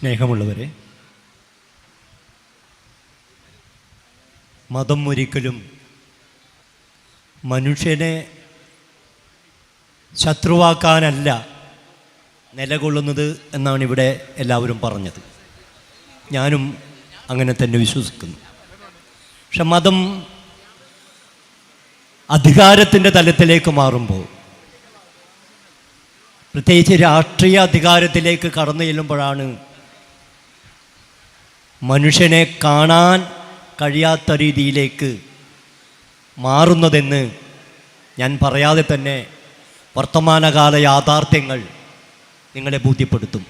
സ്നേഹമുള്ളവരെ, മതം ഒരിക്കലും മനുഷ്യനെ ശത്രുവാക്കാനല്ല നിലകൊള്ളുന്നത് എന്നാണ് ഇവിടെ എല്ലാവരും പറഞ്ഞത്. ഞാനും അങ്ങനെ തന്നെ വിശ്വസിക്കുന്നു. പക്ഷെ മതം അധികാരത്തിൻ്റെ തലത്തിലേക്ക് മാറുമ്പോൾ, പ്രത്യേകിച്ച് രാഷ്ട്രീയ അധികാരത്തിലേക്ക് കടന്നു ചെല്ലുമ്പോഴാണ് മനുഷ്യനെ കാണാൻ കഴിയാത്ത രീതിയിലേക്ക് മാറുന്നതെന്ന് ഞാൻ പറയാതെ തന്നെ വർത്തമാനകാല യാഥാർത്ഥ്യങ്ങൾ നിങ്ങളെ ബോധ്യപ്പെടുത്തും.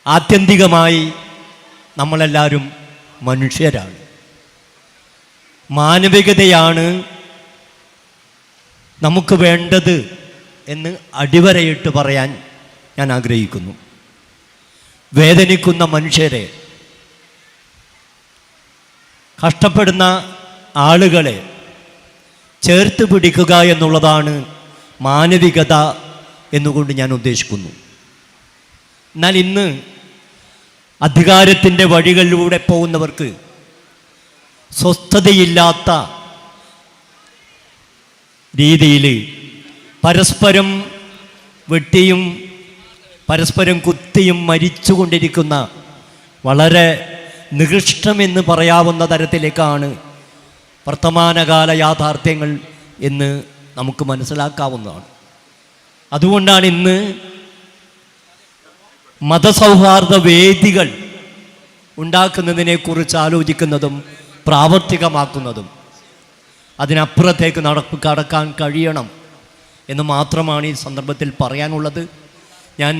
ആത്യന്തികമായി നമ്മളെല്ലാവരും മനുഷ്യരാണ്. മാനവികതയാണ് നമുക്ക് വേണ്ടത് എന്ന് അടിവരയിട്ട് പറയാൻ ഞാൻ ആഗ്രഹിക്കുന്നു. വേദനിക്കുന്ന മനുഷ്യരെ, കഷ്ടപ്പെടുന്ന ആളുകളെ ചേർത്ത് പിടിക്കുക എന്നുള്ളതാണ് മാനവികത എന്നുകൊണ്ട് ഞാൻ ഉദ്ദേശിക്കുന്നു. എന്നാൽ ഇന്ന് അധികാരത്തിൻ്റെ വഴികളിലൂടെ പോകുന്നവർക്ക് സ്വസ്ഥതയില്ലാത്ത രീതിയിൽ പരസ്പരം വെട്ടിയും പരസ്പരം കുത്തിയും മരിച്ചുകൊണ്ടിരിക്കുന്ന, വളരെ നികൃഷ്ടമെന്ന് പറയാവുന്ന തരത്തിലേക്കാണ് വർത്തമാനകാല യാഥാർത്ഥ്യങ്ങൾ എന്ന് നമുക്ക് മനസ്സിലാക്കാവുന്നതാണ്. അതുകൊണ്ടാണ് ഇന്ന് മതസൗഹാർദ്ദ വേദികൾ ഉണ്ടാക്കുന്നതിനെക്കുറിച്ച് ആലോചിക്കുന്നതും പ്രാവർത്തികമാക്കുന്നതും. അതിനപ്പുറത്തേക്ക് കടക്കാൻ കഴിയണം എന്ന് മാത്രമാണ് ഈ സന്ദർഭത്തിൽ പറയാനുള്ളത്. ഞാൻ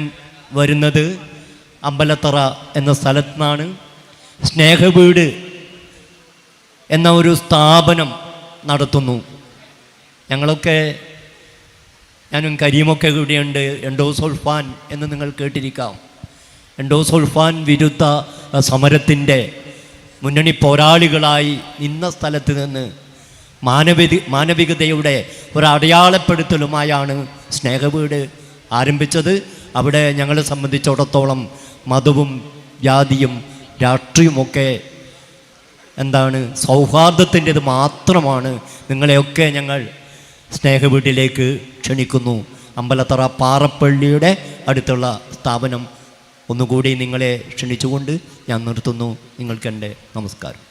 വരുന്നത് അമ്പലത്തറ എന്ന സ്ഥലത്തു നിന്നാണ്. സ്നേഹവീട് എന്ന ഒരു സ്ഥാപനം നടത്തുന്നു. ഞങ്ങളൊക്കെ, ഞാനും കരീമൊക്കെ ഇവിടെയുണ്ട്. എൻഡോസൾഫാൻ എന്ന് നിങ്ങൾ കേട്ടിരിക്കാം. എൻഡോസൾഫാൻ വിരുദ്ധ സമരത്തിൻ്റെ മുന്നണി പോരാളികളായി നിന്ന സ്ഥലത്ത് നിന്ന് മാനവികതയുടെ ഒരടയാളപ്പെടുത്തലുമായാണ് സ്നേഹവീട് ആരംഭിച്ചത്. അവിടെ ഞങ്ങളെ സംബന്ധിച്ചിടത്തോളം മതവും ജാതിയും രാഷ്ട്രീയമൊക്കെ സൗഹാർദ്ദത്തിൻ്റെത് മാത്രമാണ്. നിങ്ങളെയൊക്കെ ഞങ്ങൾ സ്നേഹവീട്ടിലേക്ക് ക്ഷണിക്കുന്നു. അമ്പലത്തറ പാറപ്പള്ളിയുടെ അടുത്തുള്ള സ്ഥാപനം. ഒന്നുകൂടി നിങ്ങളെ ക്ഷണിച്ചുകൊണ്ട് ഞാൻ നിർത്തുന്നു. നിങ്ങൾക്കെൻ്റെ നമസ്കാരം.